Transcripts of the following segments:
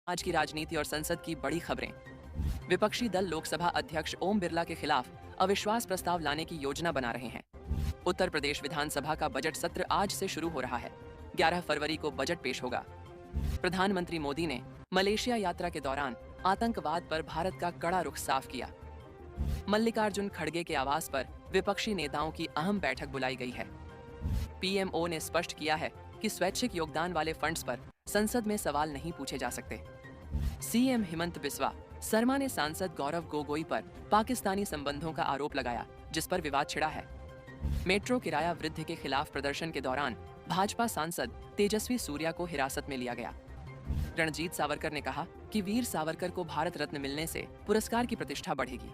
आज की राजनीति और संसद की बड़ी खबरें। विपक्षी दल लोकसभा अध्यक्ष ओम बिरला के खिलाफ अविश्वास प्रस्ताव लाने की योजना बना रहे हैं। उत्तर प्रदेश विधानसभा का बजट सत्र आज से शुरू हो रहा है। 11 फरवरी को बजट पेश होगा। प्रधानमंत्री मोदी ने मलेशिया यात्रा के दौरान आतंकवाद पर भारत का कड़ा रुख साफ किया। मल्लिकार्जुन खड़गे के आवास पर विपक्षी नेताओं की अहम बैठक बुलाई गई है। पीएमओ ने स्पष्ट किया है कि स्वैच्छिक योगदान वाले फंड्स पर संसद में सवाल नहीं पूछे जा सकते। सीएम हिमंत बिस्वा शर्मा ने सांसद गौरव गोगोई पर पाकिस्तानी संबंधों का आरोप लगाया, जिस पर विवाद छिड़ा है। मेट्रो किराया वृद्धि के खिलाफ प्रदर्शन के दौरान भाजपा सांसद तेजस्वी सूर्या को हिरासत में लिया गया। रणजीत सावरकर ने कहा कि वीर सावरकर को भारत रत्न मिलने से पुरस्कार की प्रतिष्ठा बढ़ेगी।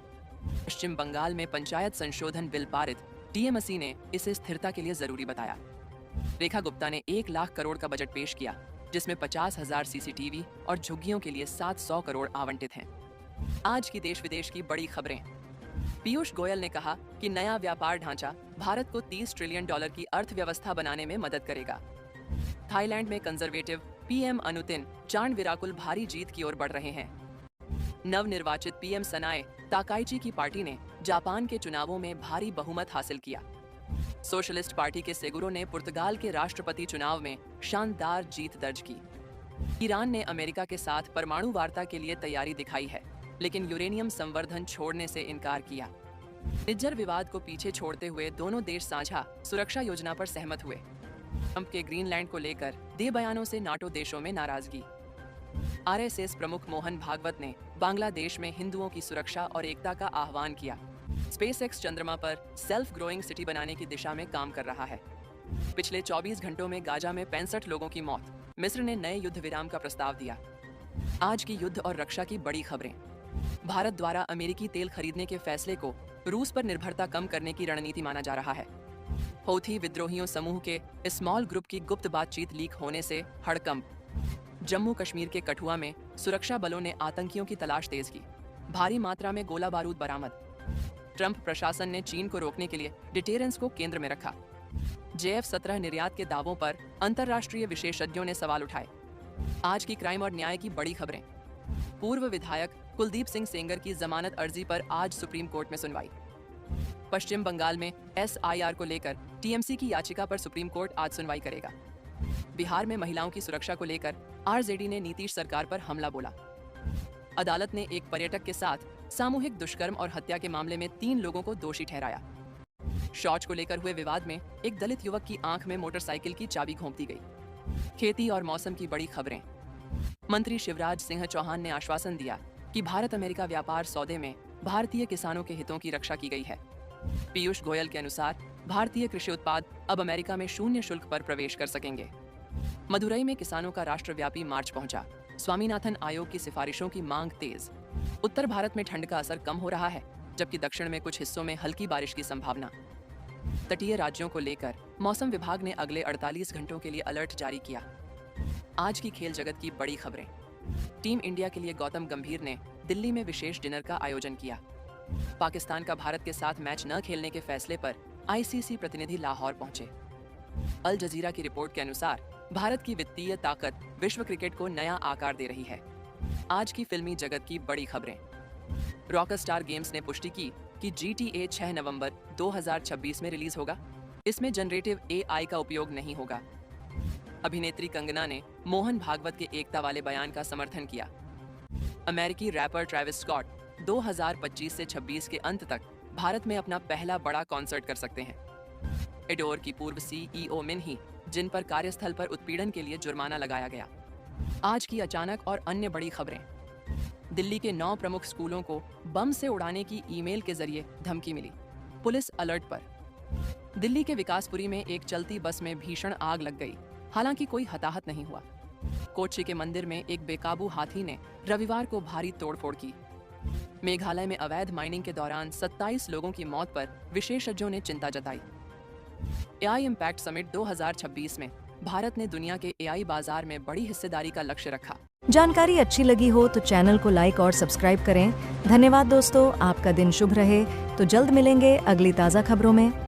पश्चिम बंगाल में पंचायत संशोधन बिल पारित, टीएमसी ने इसे स्थिरता के लिए जरूरी बताया। रेखा गुप्ता ने 1 लाख करोड़ का बजट पेश किया, जिसमें 50,000 सीसीटीवी और झुग्गियों के लिए 700 करोड़ आवंटित हैं। आज की देश विदेश की बड़ी खबरें। पीयूष गोयल ने कहा कि नया व्यापार ढांचा भारत को $30 ट्रिलियन की अर्थव्यवस्था बनाने में मदद करेगा। थाईलैंड में कंजर्वेटिव पीएम अनुतिन चांडविराकुल भारी जीत की ओर बढ़ रहे हैं। नवनिर्वाचित पीएम सनाए ताकाइची की पार्टी ने जापान के चुनावों में भारी बहुमत हासिल किया। सोशलिस्ट पार्टी के सेगुरो ने पुर्तगाल के राष्ट्रपति चुनाव में शानदार जीत दर्ज की। ईरान ने अमेरिका के साथ परमाणु वार्ता के लिए तैयारी दिखाई है, लेकिन यूरेनियम संवर्धन छोड़ने से इनकार किया। निज्जर विवाद को पीछे छोड़ते हुए दोनों देश साझा सुरक्षा योजना पर सहमत हुए। ट्रंप के ग्रीनलैंड को लेकर दे बयानों से नाटो देशों में नाराजगी। आरएसएस प्रमुख मोहन भागवत ने बांग्लादेश में हिंदुओं की सुरक्षा और एकता का आह्वान किया। स्पेसएक्स चंद्रमा पर सेल्फ ग्रोइंग सिटी बनाने की दिशा में काम कर रहा है। पिछले 24 घंटों में गाजा में 65 लोगों की मौत। मिस्र ने नए युद्ध विराम का प्रस्ताव दिया। आज की युद्ध और रक्षा की बड़ी खबरें। भारत द्वारा अमेरिकी तेल खरीदने के फैसले को रूस पर निर्भरता कम करने की रणनीति माना जा रहा है। हौथी विद्रोहियों समूह के स्मॉल ग्रुप की गुप्त बातचीत लीक होने से हड़कंप। जम्मू कश्मीर के कठुआ में सुरक्षा बलों ने आतंकियों की तलाश तेज की। भारी मात्रा में गोला बारूद बरामद। ट्रंप प्रशासन ने चीन को रोकने के लिए डिटेरेंस को केंद्र में रखा। JF-17 निर्यात के दावों पर अंतर्राष्ट्रीय विशेषज्ञों ने सवाल उठाए। आज की क्राइम और न्याय की बड़ी खबरें। पूर्व विधायक कुलदीप सिंह सेंगर की जमानत अर्जी पर आज सुप्रीम कोर्ट में सुनवाई। पश्चिम बंगाल में SIR को लेकर टीएमसी की याचिका पर सुप्रीम कोर्ट आज सुनवाई करेगा। बिहार में महिलाओं की सुरक्षा को लेकर आरजेडी ने नीतीश सरकार पर हमला बोला। अदालत ने एक पर्यटक के साथ सामूहिक दुष्कर्म और हत्या के मामले में 3 लोगों को दोषी ठहराया। शौच को लेकर हुए विवाद में एक दलित युवक की आंख में मोटरसाइकिल की चाबी घोंप दी गई। खेती और मौसम की बड़ी खबरें। मंत्री शिवराज सिंह चौहान ने आश्वासन दिया कि भारत अमेरिका व्यापार सौदे में भारतीय किसानों के हितों की रक्षा की गई है। पीयूष गोयल के अनुसार भारतीय कृषि उत्पाद अब अमेरिका में शून्य शुल्क पर प्रवेश कर सकेंगे। मदुरई में किसानों का राष्ट्रव्यापी मार्च पहुंचा। स्वामीनाथन आयोग की सिफारिशों की मांग तेज। उत्तर भारत में ठंड का असर कम हो रहा है, जबकि दक्षिण में कुछ हिस्सों में हल्की बारिश की संभावना। तटीय राज्यों को लेकर मौसम विभाग ने अगले 48 घंटों के लिए अलर्ट जारी किया। आज की खेल जगत की बड़ी खबरें। टीम इंडिया के लिए गौतम गंभीर ने दिल्ली में विशेष डिनर का आयोजन किया। पाकिस्तान का भारत के साथ मैच न खेलने के फैसले पर आईसीसी प्रतिनिधि लाहौर पहुंचे। अल जजीरा की रिपोर्ट के अनुसार भारत की वित्तीय ताकत विश्व क्रिकेट को नया आकार दे रही है। आज की फिल्मी जगत की बड़ी खबरें। रॉकस्टार गेम्स ने पुष्टि की कि GTA 6 नवंबर 2026 में रिलीज होगा। इसमें जनरेटिव AI का उपयोग नहीं होगा। अभिनेत्री कंगना ने मोहन भागवत के एकता वाले बयान का समर्थन किया। अमेरिकी रैपर ट्रेविस स्कॉट 2025 से 26 के अंत तक भारत में अपना पहला बड़ा कॉन्सर्ट कर सकते हैं। एडोर की पूर्व CEO मिन्ही, जिन पर कार्यस्थल पर उत्पीड़न के लिए जुर्माना लगाया गया। आज की अचानक और अन्य बड़ी खबरें। दिल्ली के 9 प्रमुख स्कूलों को बम से उड़ाने की ईमेल के जरिए धमकी मिली। पुलिस अलर्ट पर। दिल्ली के विकासपुरी में एक चलती बस में भीषण आग लग गई, हालांकि कोई हताहत नहीं हुआ। कोच्चि के मंदिर में एक बेकाबू हाथी ने रविवार को भारी तोड़फोड़ की। मेघालय में अवैध माइनिंग के दौरान 27 लोगों की मौत पर विशेषज्ञों ने चिंता जताई। AI इम्पैक्ट समिट 2026 में भारत ने दुनिया के AI बाजार में बड़ी हिस्सेदारी का लक्ष्य रखा। जानकारी अच्छी लगी हो तो चैनल को लाइक और सब्सक्राइब करें। धन्यवाद दोस्तों, आपका दिन शुभ रहे। तो जल्द मिलेंगे अगली ताज़ा खबरों में।